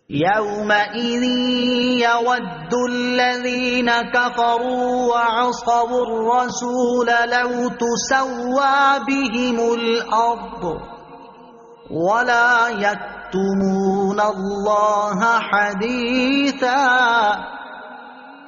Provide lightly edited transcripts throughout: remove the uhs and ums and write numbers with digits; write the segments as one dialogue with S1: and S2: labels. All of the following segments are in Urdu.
S1: يومئذ يود الذين كفروا وعصوا الرسول لو تسوى بهم الأرض ولا يكتمون الله حديثا۔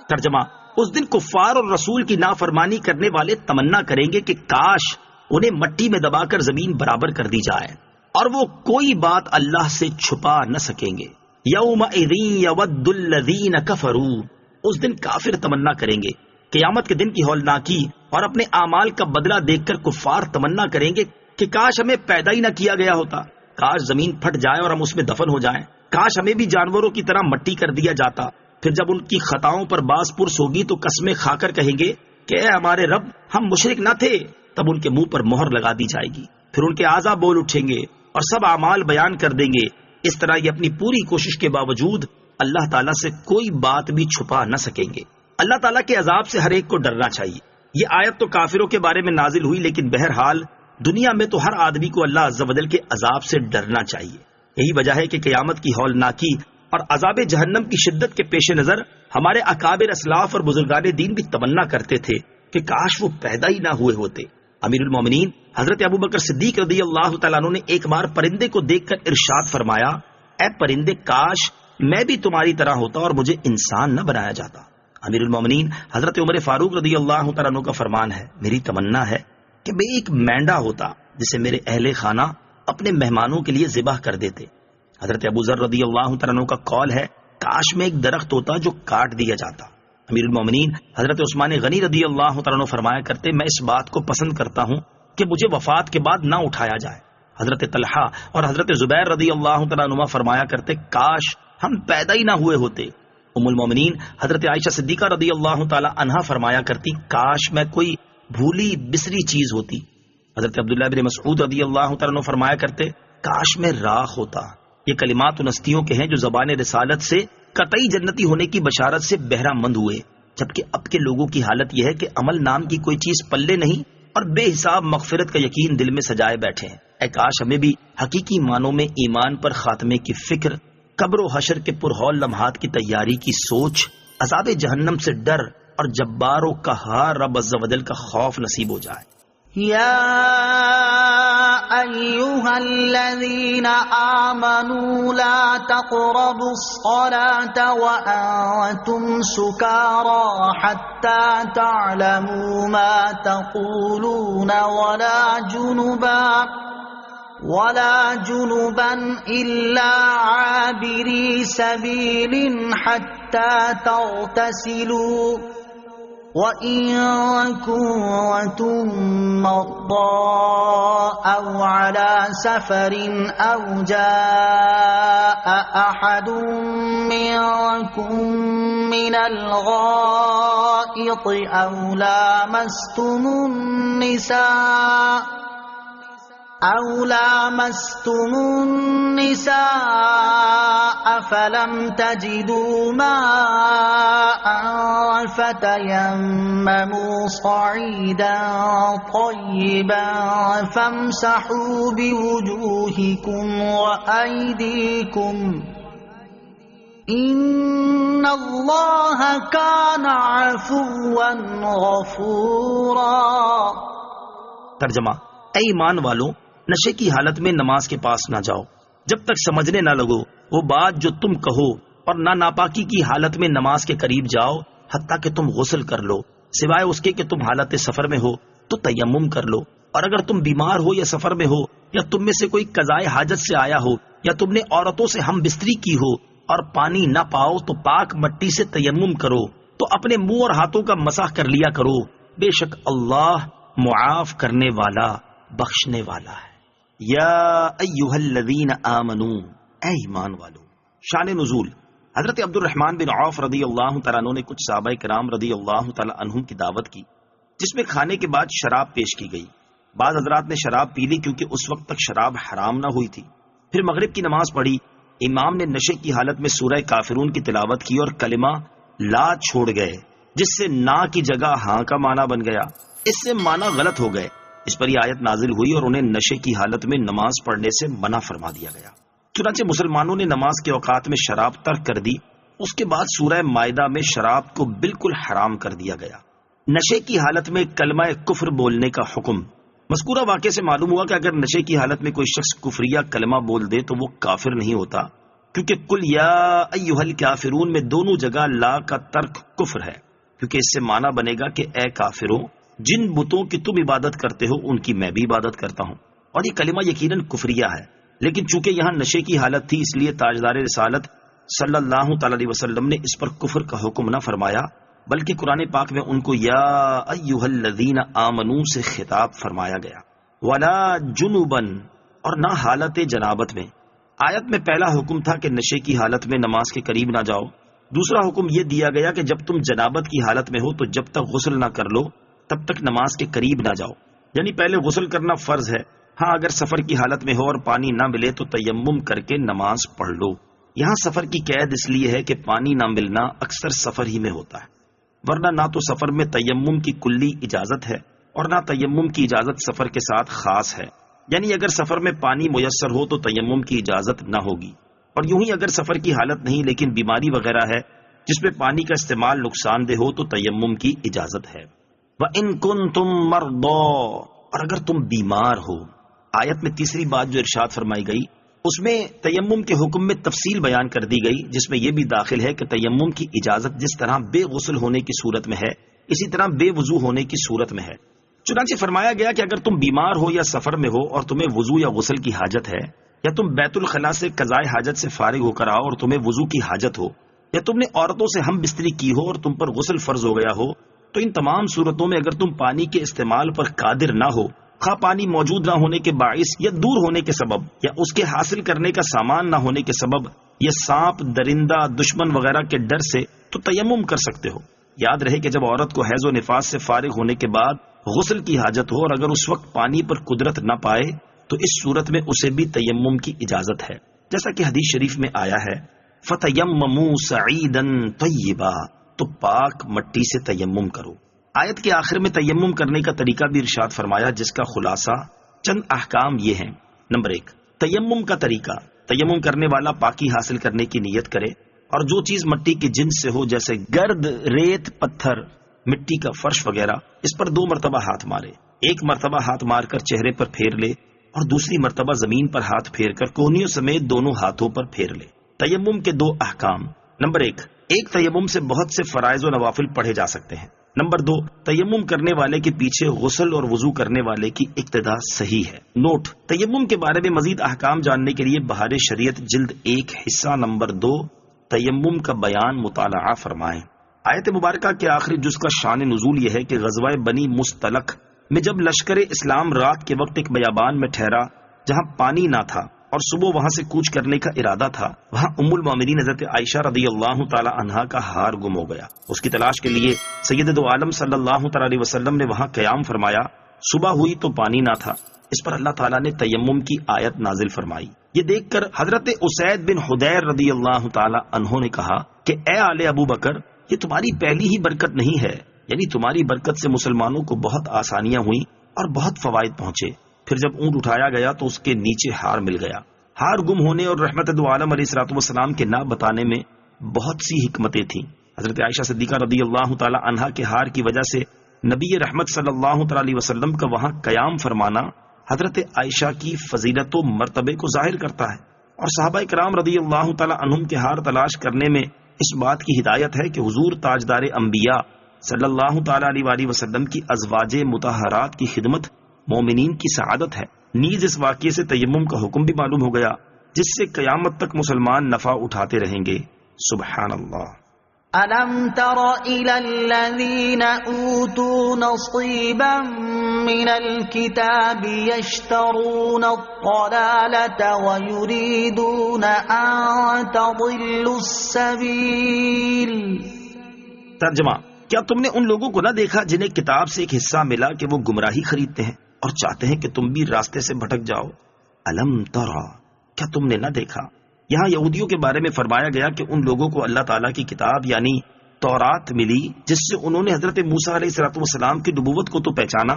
S2: ترجمہ، اس دن کفار اور رسول کی نافرمانی کرنے والے تمنا کریں گے کہ کاش انہیں مٹی میں دبا کر زمین برابر کر دی جائے، اور وہ کوئی بات اللہ سے چھپا نہ سکیں گے۔ یومئذ یود الذین کفروا، اس دن کافر تمنا کریں گے۔ قیامت کے دن کی ہولناکی اور اپنے اعمال کا بدلہ دیکھ کر کفار تمنا کریں گے کہ کاش ہمیں پیدا ہی نہ کیا گیا ہوتا، کاش زمین پھٹ جائے اور ہم اس میں دفن ہو جائیں، کاش ہمیں بھی جانوروں کی طرح مٹی کر دیا جاتا۔ پھر جب ان کی خطاؤں پر باز پرس ہوگی تو قسمیں کھا کر کہیں گے کہ اے ہمارے رب، ہم مشرک نہ تھے۔ تب ان کے منہ پر مہر لگا دی جائے گی، پھر ان کے اعضاء بول اٹھیں گے اور سب اعمال بیان کر دیں گے۔ اس طرح یہ اپنی پوری کوشش کے باوجود اللہ تعالیٰ سے کوئی بات بھی چھپا نہ سکیں گے۔ اللہ تعالیٰ کے عذاب سے ہر ایک کو ڈرنا چاہیے۔ یہ آیت تو کافروں کے بارے میں نازل ہوئی، لیکن بہرحال دنیا میں تو ہر آدمی کو اللہ عز و جل کے عذاب سے ڈرنا چاہیے۔ یہی وجہ ہے کہ قیامت کی ہولناکی اور عذاب جہنم کی شدت کے پیش نظر ہمارے اکابر اسلاف اور بزرگان دین بھی تمنا کرتے تھے کہ کاش وہ پیدا ہی نہ ہوئے ہوتے۔ امیر المومنین حضرت ابوبکر صدیق رضی اللہ تعالیٰ عنہ نے ایک بار پرندے کو دیکھ کر ارشاد فرمایا، اے پرندے، کاش میں بھی تمہاری طرح ہوتا اور مجھے انسان نہ بنایا جاتا۔ امیر المومنین حضرت عمر فاروق رضی اللہ تعالیٰ عنہ کا فرمان ہے، میری تمنا ہے کہ میں ایک مینڈا ہوتا جسے میرے اہل خانہ اپنے مہمانوں کے لیے ذبح کر دیتے۔ حضرت ابو ذر رضی اللہ تعالیٰ عنہ کا قول ہے، کاش میں ایک درخت ہوتا جو کاٹ دیا جاتا۔ امیر المومنین حضرت عثمان غنی رضی اللہ تعالیٰ عنہ فرمایا کرتے، میں اس بات کو پسند کرتا ہوں کہ مجھے وفات کے بعد نہ اٹھایا جائے۔ حضرت طلحہ اور حضرت زبیر رضی اللہ تعالیٰ عنہ فرمایا کرتے، کاش ہم پیدا ہی نہ ہوئے ہوتے۔ ام المومنین حضرت عائشہ صدیقہ رضی اللہ تعالیٰ عنہا فرمایا کرتی، کاش میں کوئی بھولی بسری چیز ہوتی۔ حضرت عبداللہ بن مسعود رضی اللہ تعالیٰ عنہ فرمایا کرتے، کاش میں راکھ ہوتا۔ یہ کلمات ان ہستیوں کے ہیں جو زبان رسالت سے قطعی جنتی ہونے کی بشارت سے بہرہ مند ہوئے، جبکہ اب کے لوگوں کی حالت یہ ہے کہ عمل نام کی کوئی چیز پلے نہیں اور بے حساب مغفرت کا یقین دل میں سجائے بیٹھے ہیں۔ اے کاش ہمیں بھی حقیقی معنوں میں ایمان پر خاتمے کی فکر، قبر و حشر کے پرہول لمحات کی تیاری کی سوچ، عذاب جہنم سے ڈر اور جبار و قہار رب عز و جل کا خوف نصیب ہو جائے۔
S1: یا ایھا الذین آمنوا لا تقربوا الصلاة وانتم سکارى حتى تعلموا ما تقولون ولا جنبا إلا عابري سبيل حتى تغتسلوا وَإِن كُنتُم مَّرْضَىٰ أَوْ عَلَىٰ سَفَرٍ أَوْ جَاءَ أَحَدٌ مِّنكُم مِّنَ الْغَائِطِ أَوْ لامستم النساء فلم تجدوا ماء فتيمموا صعيدا طيبا فامسحوا بوجوهكم وأيديكم ان اللہ کان عفوا غفورا۔
S2: ترجمہ، اے ایمان والو، نشے کی حالت میں نماز کے پاس نہ جاؤ جب تک سمجھنے نہ لگو وہ بات جو تم کہو، اور نہ ناپاکی کی حالت میں نماز کے قریب جاؤ حتیٰ کہ تم غسل کر لو، سوائے اس کے کہ تم حالت سفر میں ہو تو تیمم کر لو، اور اگر تم بیمار ہو یا سفر میں ہو یا تم میں سے کوئی قضائے حاجت سے آیا ہو یا تم نے عورتوں سے ہم بستری کی ہو اور پانی نہ پاؤ تو پاک مٹی سے تیمم کرو، تو اپنے منہ اور ہاتھوں کا مسح کر لیا کرو، بے شک اللہ معاف کرنے والا بخشنے والا ہے۔ یا ایھا الذین آمنو، اے ایمان والو۔ شان نزول، حضرت عبد الرحمن بن عوف رضی اللہ تعالیٰ عنہ نے کچھ صحابہ کرام رضی اللہ تعالیٰ عنہم کی دعوت کی جس میں کھانے کے بعد شراب پیش کی گئی۔ بعض حضرات نے شراب پی لی کیونکہ اس وقت تک شراب حرام نہ ہوئی تھی۔ پھر مغرب کی نماز پڑھی، امام نے نشے کی حالت میں سورہ کافرون کی تلاوت کی اور کلمہ لا چھوڑ گئے، جس سے نا کی جگہ ہاں کا معنی بن گیا، اس سے معنی غلط ہو گئے۔ اس پر یہ آیت نازل ہوئی اور انہیں نشے کی حالت میں نماز پڑھنے سے منع فرما دیا گیا۔ چنانچہ مسلمانوں نے نماز کے اوقات میں شراب ترک کر دی. اس کے بعد سورہ مائدہ میں شراب کو بالکل حرام کر دیا گیا. نشے کی حالت میں کلمہ کفر بولنے کا حکم. مذکورہ واقعے سے معلوم ہوا کہ اگر نشے کی حالت میں کوئی شخص کفریہ کلمہ بول دے تو وہ کافر نہیں ہوتا، کیونکہ قل یا ایھا الکافرون میں دونوں جگہ لا کا ترک کفر ہے، کیونکہ اس سے معنی بنے گا کہ اے کافروں، جن بتوں کی تم عبادت کرتے ہو ان کی میں بھی عبادت کرتا ہوں. اور یہ کلمہ یقیناً کفریہ ہے، لیکن چونکہ یہاں نشے کی حالت تھی اس لیے تاجدار رسالت صلی اللہ تعالی علیہ وسلم نے اس پر کفر کا حکم نہ فرمایا، بلکہ قرآن پاک میں ان کو یا ایھا الذین آمنوا سے خطاب فرمایا گیا. ولا جنوبا، اور نہ حالت جنابت میں. آیت میں پہلا حکم تھا کہ نشے کی حالت میں نماز کے قریب نہ جاؤ. دوسرا حکم یہ دیا گیا کہ جب تم جنابت کی حالت میں ہو تو جب تک غسل نہ کر لو تب تک نماز کے قریب نہ جاؤ. یعنی پہلے غسل کرنا فرض ہے. ہاں اگر سفر کی حالت میں ہو اور پانی نہ ملے تو تیمم کر کے نماز پڑھ لو. یہاں سفر کی قید اس لیے ہے کہ پانی نہ ملنا اکثر سفر ہی میں ہوتا ہے، ورنہ نہ تو سفر میں تیمم کی کلی اجازت ہے اور نہ تیمم کی اجازت سفر کے ساتھ خاص ہے. یعنی اگر سفر میں پانی میسر ہو تو تیمم کی اجازت نہ ہوگی، اور یوں ہی اگر سفر کی حالت نہیں لیکن بیماری وغیرہ ہے جس میں پانی کا استعمال نقصان دہ ہو تو تیمم کی اجازت ہے. وَإِن كُنتُم مَّرْضَىٰ، اور اگر تم بیمار ہو. آیت میں تیسری بات جو ارشاد فرمائی گئی اس میں تیمم کے حکم میں تفصیل بیان کر دی گئی، جس میں یہ بھی داخل ہے کہ تیمم کی اجازت جس طرح بے غسل ہونے کی صورت میں ہے اسی طرح بے وضو ہونے کی صورت میں ہے. چنانچہ فرمایا گیا کہ اگر تم بیمار ہو یا سفر میں ہو اور تمہیں وضو یا غسل کی حاجت ہے، یا تم بیت الخلاء سے قضاء حاجت سے فارغ ہو کر آؤ اور تمہیں وضو کی حاجت ہو، یا تم نے عورتوں سے ہم بستری کی ہو اور تم پر غسل فرض ہو گیا ہو، تو ان تمام صورتوں میں اگر تم پانی کے استعمال پر قادر نہ ہو، خواہ پانی موجود نہ ہونے کے باعث یا دور ہونے کے سبب یا اس کے حاصل کرنے کا سامان نہ ہونے کے سبب یا سانپ، درندہ، دشمن وغیرہ کے ڈر سے، تو تیمم کر سکتے ہو. یاد رہے کہ جب عورت کو حیض و نفاس سے فارغ ہونے کے بعد غسل کی حاجت ہو اور اگر اس وقت پانی پر قدرت نہ پائے تو اس صورت میں اسے بھی تیمم کی اجازت ہے، جیسا کہ حدیث شریف میں آیا ہے فَتَيَمَّمُوا صَعِيدًا طَيِّبًا، تو پاک مٹی سے تیمم کرو. آیت کے آخر میں تیمم کرنے کا طریقہ بھی ارشاد فرمایا، جس کا خلاصہ چند احکام یہ ہیں. نمبر 1، تیمم کا طریقہ. تیمم کرنے والا پاکی حاصل کرنے کی نیت کرے اور جو چیز مٹی کی جنس سے ہو جیسے گرد، ریت، پتھر، مٹی کا فرش وغیرہ، اس پر 2 مرتبہ ہاتھ مارے. ایک مرتبہ ہاتھ مار کر چہرے پر پھیر لے اور دوسری مرتبہ زمین پر ہاتھ پھیر کر کونیوں سمیت دونوں ہاتھوں پر پھیر لے. تیمم کے 2 احکام. نمبر 1، ایک تیمم سے بہت سے فرائض و نوافل پڑھے جا سکتے ہیں. نمبر 2، تیمم کرنے والے کے پیچھے غسل اور وضو کرنے والے کی اقتدا صحیح ہے. نوٹ: تیمم کے بارے میں مزید احکام جاننے کے لیے بہار شریعت جلد 1 حصہ نمبر 2 تیمم کا بیان مطالعہ فرمائیں. آیت مبارکہ کے آخری جز کا شان نزول یہ ہے کہ غزوہ بنی مستلق میں جب لشکر اسلام رات کے وقت ایک بیابان میں ٹھہرا جہاں پانی نہ تھا اور صبح وہاں سے کوچ کرنے کا ارادہ تھا، وہاں ام المومنین حضرت عائشہ رضی اللہ تعالی عنہا کا ہار گم ہو گیا. اس کی تلاش کے لیے سید دو عالم صلی اللہ تعالی علیہ وسلم نے وہاں قیام فرمایا. صبح ہوئی تو پانی نہ تھا. اس پر اللہ تعالیٰ نے تیمم کی آیت نازل فرمائی. یہ دیکھ کر حضرت اسید بن حدیر رضی اللہ تعالی عنہ نے کہا کہ اے آل ابو بکر، یہ تمہاری پہلی ہی برکت نہیں ہے، یعنی تمہاری برکت سے مسلمانوں کو بہت آسانیاں ہوئیں اور بہت فوائد پہنچے. پھر جب اونٹ اٹھایا گیا تو اس کے نیچے ہار مل گیا. ہار گم ہونے اور رحمت دو عالم علیہ الصلوۃ والسلام کے نہ بتانے میں بہت سی حکمتیں تھیں. حضرت عائشہ صدیقہ رضی اللہ تعالی عنہا کے ہار کی وجہ سے نبی رحمت صلی اللہ تعالی علیہ وسلم کا وہاں قیام فرمانا حضرت عائشہ کی فضیلت و مرتبے کو ظاہر کرتا ہے. اور صحابہ کرام رضی اللہ تعالی عنہم کے ہار تلاش کرنے میں اس بات کی ہدایت ہے کہ حضور تاجدار انبیاء صلی اللہ تعالی علیہ وآلہ وسلم کی ازواج مطہرات کی خدمت مومنین کی سعادت ہے. نیز اس واقعے سے تیمم کا حکم بھی معلوم ہو گیا جس سے قیامت تک مسلمان نفع اٹھاتے رہیں گے. سبحان اللہ.
S1: أَلَمْ تَرَ إِلَى الَّذِينَ أُوتُوا نَصِيبًا مِنَ الْكِتَابِ يَشْتَرُونَ الضَّلَالَةَ وَيُرِيدُونَ أَن تَضِلُّوا السَّبِيلَ.
S2: ترجمہ: کیا تم نے ان لوگوں کو نہ دیکھا جنہیں کتاب سے ایک حصہ ملا کہ وہ گمراہی خریدتے ہیں اور چاہتے ہیں کہ تم بھی راستے سے بھٹک جاؤ؟ الم ترا، کیا تم نے نہ دیکھا؟ یہاں یہودیوں کے بارے میں فرمایا گیا کہ ان لوگوں کو اللہ تعالیٰ کی کتاب یعنی تورات ملی جس سے انہوں نے حضرت موسیٰ علیہ الصلوۃ والسلام کی نبوت کو تو پہچانا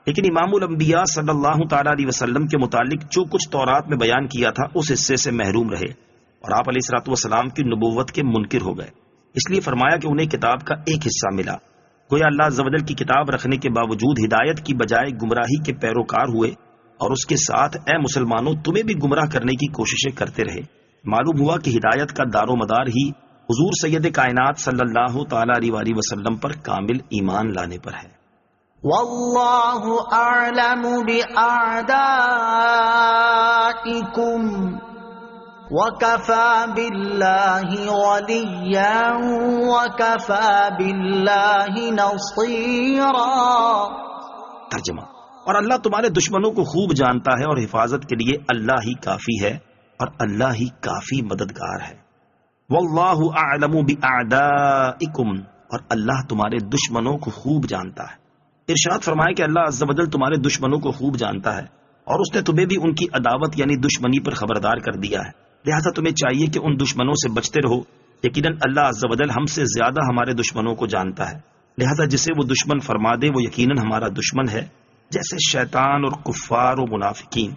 S2: لیکن امام الانبیاء صلی اللہ تعالی علیہ وسلم کے متعلق جو کچھ تورات میں بیان کیا تھا اس حصے سے محروم رہے اور آپ علیہ الصلوۃ والسلام کی نبوت کے منکر ہو گئے، اس لیے فرمایا کہ انہیں کتاب کا ایک حصہ ملا۔ گویا اللہ عز و جل کی کتاب رکھنے کے باوجود ہدایت کی بجائے گمراہی کے پیروکار ہوئے اور اس کے ساتھ اے مسلمانوں تمہیں بھی گمراہ کرنے کی کوششیں کرتے رہے۔ معلوم ہوا کہ ہدایت کا دار و مدار ہی حضور سید کائنات صلی اللہ تعالی علیہ وسلم پر کامل ایمان لانے پر ہے۔
S1: واللہ اعلم بأعدائکم وَكَفَى بِاللَّهِ وَلِيًّا وَكَفَى بِاللَّهِ نَصِيرًا۔
S2: ترجمہ، اور اللہ تمہارے دشمنوں کو خوب جانتا ہے اور حفاظت کے لیے اللہ ہی کافی ہے اور اللہ ہی کافی مددگار ہے۔ واللہ اعلم بأعدائکم، اور اللہ تمہارے دشمنوں کو خوب جانتا ہے۔ ارشاد فرمائے کہ اللہ عز و جل تمہارے دشمنوں کو خوب جانتا ہے اور اس نے تمہیں بھی ان کی عداوت یعنی دشمنی پر خبردار کر دیا ہے، لہذا تمہیں چاہیے کہ ان دشمنوں سے بچتے رہو۔ یقیناً اللہ عز و جل ہم سے زیادہ ہمارے دشمنوں کو جانتا ہے، لہذا جسے وہ دشمن فرما دے وہ یقیناً ہمارا دشمن ہے، جیسے شیطان اور کفار و منافقین۔